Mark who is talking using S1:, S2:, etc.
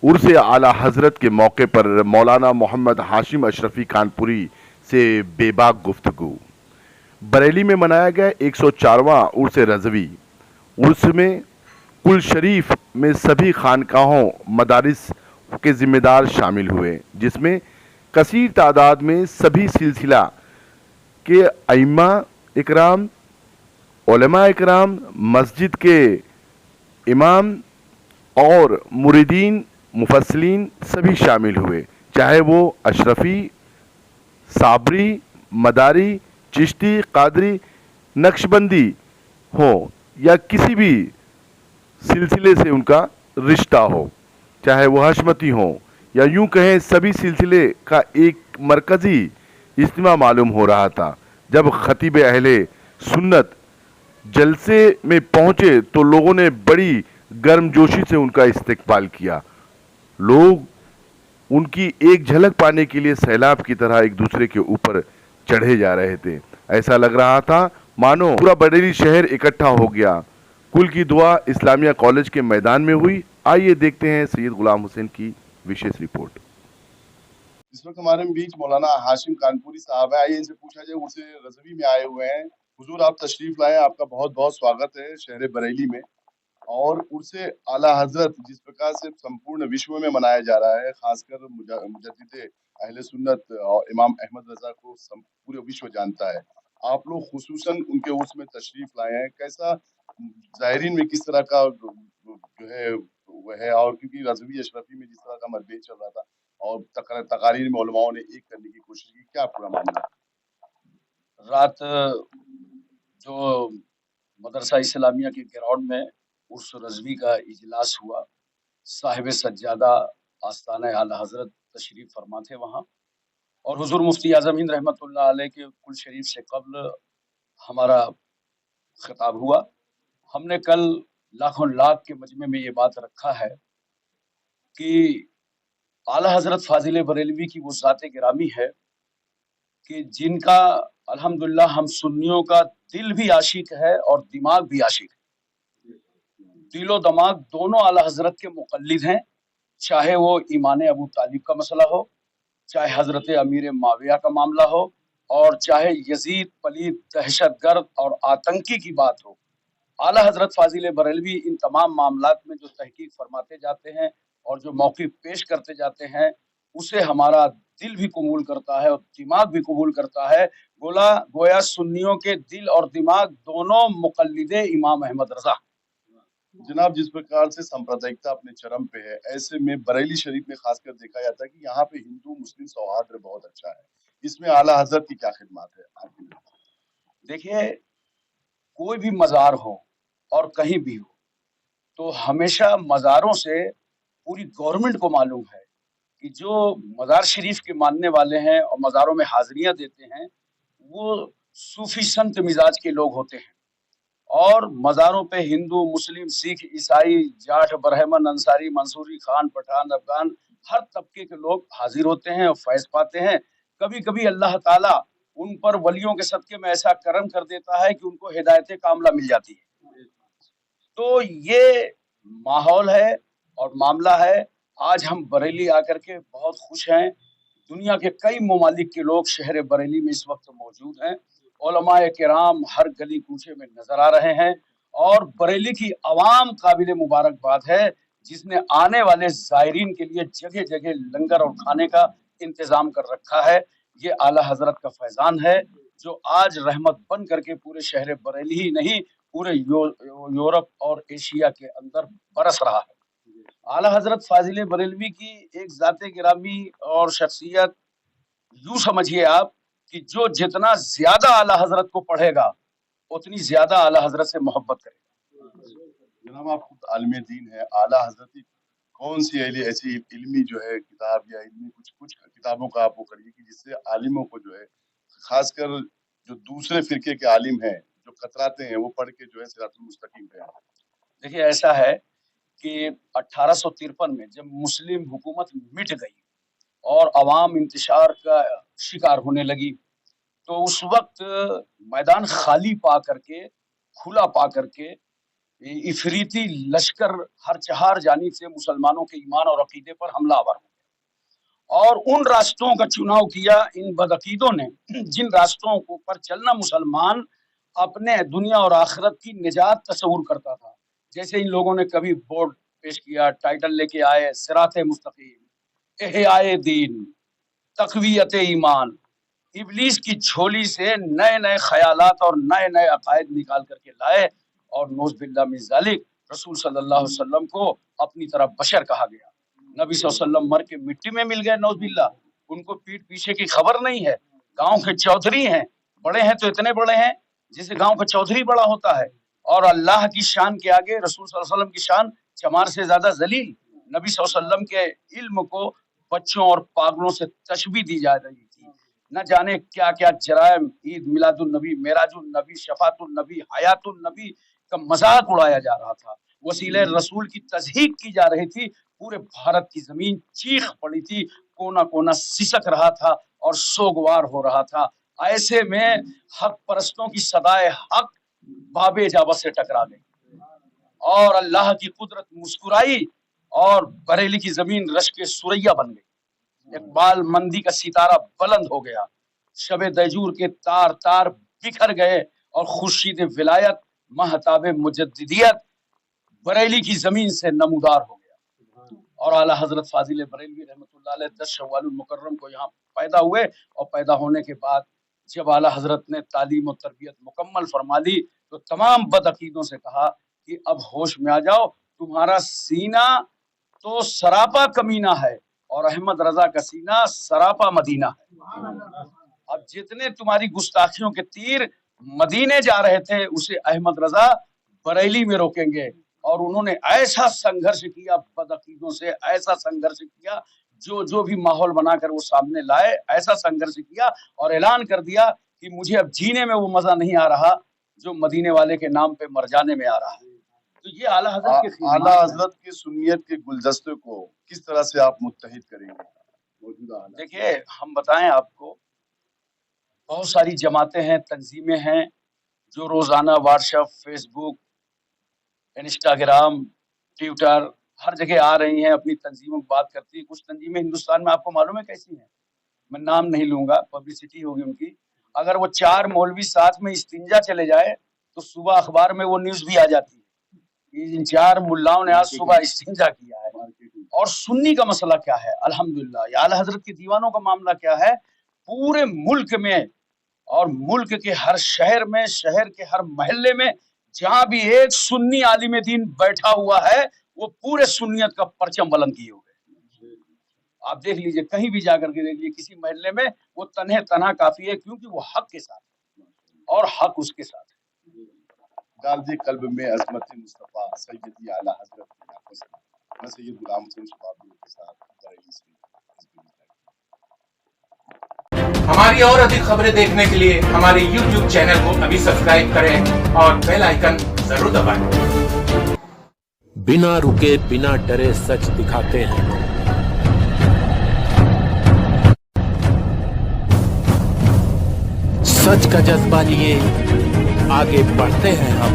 S1: उर्स आला हजरत के मौके पर मौलाना मोहम्मद हाशिम अशरफी कानपुरी से बेबाक गुफ्तगू। बरेली में मनाया गया 104वां उर्स रजवी। उर्स में कुल शरीफ में सभी खानकाहों मदारिस के जिम्मेदार शामिल हुए, जिसमें कसीर तादाद में सभी सिलसिला के अइम्मा इकराम, उलमा इकराम, मस्जिद के इमाम और मुरीदीन मुफस्सलीन सभी शामिल हुए, चाहे वो अशरफी, साबरी, मदारी, चिश्ती, कादरी, नक्शबंदी हो या किसी भी सिलसिले से उनका रिश्ता हो, चाहे वो हशमती हो या यूं कहें सभी सिलसिले का एक मरकजी इज्तिमा मालूम हो रहा था। जब खतीब अहले सुन्नत जलसे में पहुंचे तो लोगों ने बड़ी गर्मजोशी से उनका इस्तकबाल किया। लोग उनकी एक झलक पाने के लिए सैलाब की तरह एक दूसरे के ऊपर चढ़े जा रहे थे। ऐसा लग रहा था मानो पूरा बरेली शहर इकट्ठा हो गया। कुल की दुआ इस्लामिया कॉलेज के मैदान में हुई। आइए देखते हैं सैयद गुलाम हुसैन की विशेष रिपोर्ट।
S2: इस वक्त हमारे बीच मौलाना हाशिम कानपुरी साहब है। आइए इनसे पूछा जाए, उर्से रजवी में आए हुए हैं। हुजूर, आप तशरीफ लाए, आपका बहुत बहुत स्वागत है शहर बरेली में। और उर्से आला हजरत जिस प्रकार से संपूर्ण विश्व में मनाया जा रहा है, खासकर मुजद्दिद अहले सुन्नत और इमाम अहमद रजा को पूरे विश्व जानता है। आप लोग खुसूसन उनके उर्स में तशरीफ लाए हैं, कैसा जायरीन में किस तरह का जो है वो है? और क्योंकि रजवी अशरफी में जिस तरह का मतभेद चल रहा था और तकारीर में उलमाओं ने एक करने की कोशिश की, क्या पूरा मामला?
S3: रात जो मदरसा इस्लामिया के ग्राउंड में उर्स रजवी का इजलास हुआ, साहिब सज्जादा आस्ताना आला हजरत तशरीफ फरमा थे वहाँ, और हुजूर मुफ्ती आजम हिंद रहमतुल्लाह अलैह के कुल शरीफ से कब्ल हमारा खिताब हुआ। हमने कल लाखों लाख के मजमे में ये बात रखा है कि आला हजरत फाजिल बरेलवी की वो ज़ात गिरामी है कि जिनका अल्हम्दुलिल्लाह हम सुन्नियों का दिल भी आशिक है और दिमाग भी आशिक है। दिलो दिमाग दोनों आला हजरत के मुकल्लिद हैं, चाहे वो ईमान अबू तालिब का मसला हो, चाहे हजरत अमीर माविया का मामला हो, और चाहे यजीद पलीद दहशतगर्द और आतंकी की बात हो। आला हजरत फाजिल बरेलवी इन तमाम मामलात में जो तहकीक फरमाते जाते हैं और जो मौक़िफ़ पेश करते जाते हैं, उसे हमारा दिल भी कबूल करता है और दिमाग भी कबूल करता है। गोया सुन्नियों के दिल और दिमाग दोनों मुक़ल्लिदे इमाम अहमद रज़ा।
S2: जनाब, जिस प्रकार से सांप्रदायिकता अपने चरम पे है, ऐसे में बरेली शरीफ में खासकर देखा जाता है कि यहाँ पे हिंदू मुस्लिम सौहार्द बहुत अच्छा है। इसमें आला हजरत की क्या खिदमत है आपकी?
S3: देखिए, कोई भी मज़ार हो और कहीं भी हो, तो हमेशा मज़ारों से पूरी गवर्नमेंट को मालूम है कि जो मज़ार शरीफ के मानने वाले हैं और मज़ारों में हाज़िरियाँ देते हैं, वो सूफ़ी संत मिजाज के लोग होते हैं। और मज़ारों पे हिंदू, मुस्लिम, सिख, ईसाई, जाट, ब्राह्मण, अंसारी, मंसूरी, खान, पठान, अफ़गान, हर तबके के लोग हाज़िर होते हैं और फैज़ पाते हैं। कभी-कभी अल्लाह ताला उन पर वलियों के सदक़े में ऐसा करम कर देता है कि उनको हिदायत कामिला मिल जाती है। तो ये माहौल है और मामला है। आज हम बरेली आकर के बहुत खुश हैं। दुनिया के कई ममालिक के लोग शहर बरेली में इस वक्त मौजूद हैं। उलमाए किराम हर गली कूचे में नजर आ रहे हैं और बरेली की अवाम काबिल मुबारकबाद है, जिसने आने वाले ज़ायरीन के लिए जगह जगह लंगर और खाने का इंतजाम कर रखा है। ये आला हजरत का फैजान है जो आज रहमत बन करके पूरे शहर बरेली ही नहीं, पूरे यूरोप और एशिया के अंदर बरस रहा है। आला हजरत फाजिल बरेलवी की एक जाते गिरामी और शख्सियत, यूं समझिए आप कि जो जितना ज्यादा आला हजरत को पढ़ेगा उतनी ज्यादा आला हजरत से मोहब्बत करेगा।
S2: जनाब, आप खुद आलिम दीन है, आला हजरत की कौन सी ऐसी इल्मी जो है किताब या इल्मी कुछ कुछ किताबों का आप वो करिए कि जिससे आलिमों को जो है, खासकर जो दूसरे फिरके के आलिम हैं जो कतराते हैं, वो पढ़ के जो है सिरातुल मुस्तकीम पे आए।
S3: देखिए, ऐसा है कि 1853 में जब मुस्लिम हुकूमत मिट गई और अवाम इंतशार का शिकार होने लगी, तो उस वक्त मैदान खाली पा करके, खुला पा करके इफरीती लश्कर हर चहार जानिब से मुसलमानों के ईमान और अकीदे पर हमलावर हो और उन रास्तों का चुनाव किया इन बदअकीदों ने जिन रास्तों को पर चलना मुसलमान अपने दुनिया और आखिरत की निजात तस्वुर करता था। जैसे इन लोगों ने कभी बोर्ड पेश किया, टाइटल लेके आए सिराते मुस्तकीम, इहयाए दीन, तकवीयत ईमान। इब्लीस की झोली से नए नए ख्यालात और नए नए अकायद निकाल करके लाए और नौज बिल्लाह मिन ज़ालिक रसूल सल्लल्लाहु अलैहि वसल्लम को अपनी तरफ बशर कहा गया। नबी सल्लल्लाहु अलैहि वसल्लम मर के मिट्टी में मिल गए नौज बिल्लाह, उनको पीठ पीछे की खबर नहीं है। गांव के चौधरी हैं, बड़े हैं तो इतने बड़े हैं जिसे गांव का चौधरी बड़ा होता है, और अल्लाह की शान के आगे रसूल सल्लल्लाहु अलैहि वसल्लम की शान चमार से ज्यादा जलील। नबी सल्लल्लाहु अलैहि वसल्लम के इल्म को बच्चों और पागलों से तशबीह दी जा रही थी। न जाने क्या क्या जराइम, ईद मिलादुल नबी, मेराजुल नबी, शफातुल नबी, हयातुल नबी का मजाक उड़ाया जा रहा था। वसीले रसूल की तज़हीक की जा रही थी। पूरे भारत की जमीन चीख पड़ी थी, कोना कोना सिसक रहा था और सोगवार हो रहा था। ऐसे में हक परस्तों की सदाए हक बाबे जाबत से टकरा गई और अल्लाह की कुदरत मुस्कुराई और बरेली की जमीन रश के सुरैया बन गई। इकबाल मंदी का सितारा बुलंद हो गया, शबे दैजूर के तार तार बिखर गए और खुर्शीद विलायत महताब मुजद्दिदियत बरेली की जमीन से नमूदार हो गया। और आला हजरत फाजिल बरेलवी रहमतुल्लाह अलैह 10 शव्वालुल मुकर्रम को यहाँ पैदा हुए और पैदा होने के बाद जब आला हजरत ने तालीम और तरबियत मुकम्मल फरमा दी तो तमाम बदअकीदों से कहा कि अब होश में आ जाओ, तुम्हारा सीना तो सरापा कमीना है और अहमद रजा का सीना सरापा मदीना है। अब जितने तुम्हारी गुस्ताखियों के तीर मदीने जा रहे थे उसे अहमद रजा बरेली में रोकेंगे। और उन्होंने ऐसा संघर्ष किया बदअकीदों से, ऐसा संघर्ष किया, जो भी माहौल बनाकर वो सामने लाए, ऐसा संघर्ष किया और ऐलान कर दिया कि मुझे अब जीने में वो मजा नहीं आ रहा जो मदीने वाले के नाम पे मर जाने में आ रहा है। तो ये आला हजरत के
S2: आला हजरत के सुन्नियत के गुलदस्ते को किस तरह से आप मुत्तहिद करेंगे मौजूदा हालात?
S3: देखिए, हम बताएं आपको, बहुत सारी जमातें हैं, तंजीमें हैं जो रोजाना व्हाट्सएप, फेसबुक, इंस्टाग्राम, ट्विटर हर जगह आ रही हैं, अपनी तंजीमों की बात करती है। कुछ तंजीमें हिंदुस्तान में आपको मालूम है कैसी हैं, मैं नाम नहीं लूंगा, पब्लिसिटी होगी उनकी। अगर वो 4 मौलवी साथ में इस्तिंजा चले जाए तो सुबह अखबार में वो न्यूज भी आ जाती है कि इन 4 मुल्लाओं ने आज सुबह इस्तिंजा किया है। और सुन्नी का मसला क्या है, अल्हम्दुलिल्लाह, या आला हजरत के दीवानों का मामला क्या है, पूरे मुल्क में और मुल्क के हर शहर में, शहर के हर मोहल्ले में जहां भी एक सुन्नी आलिम दीन बैठा हुआ है वो पूरे सुन्नियत का परचम बुलंद किए हुए। आप देख लीजिए, कहीं भी जाकर के देख लीजिए, किसी मोहल्ले में वो तन्हे तन्हा काफी है, क्योंकि वो हक के साथ है और हक उसके साथ है।
S2: डाल दी कल्ब में अजमत मुस्तफा सैयदी आला हजरत की आंखों से। मैं सैयद गुलाम हुसैन शबाबी के साथ बरेली से।
S4: हमारी और अधिक खबरें देखने के लिए हमारे YouTube चैनल को अभी सब्सक्राइब करें और बेल आइकन जरूर दबाएं।
S5: बिना रुके बिना डरे सच दिखाते हैं, सच का जज्बा लिए आगे बढ़ते हैं हम।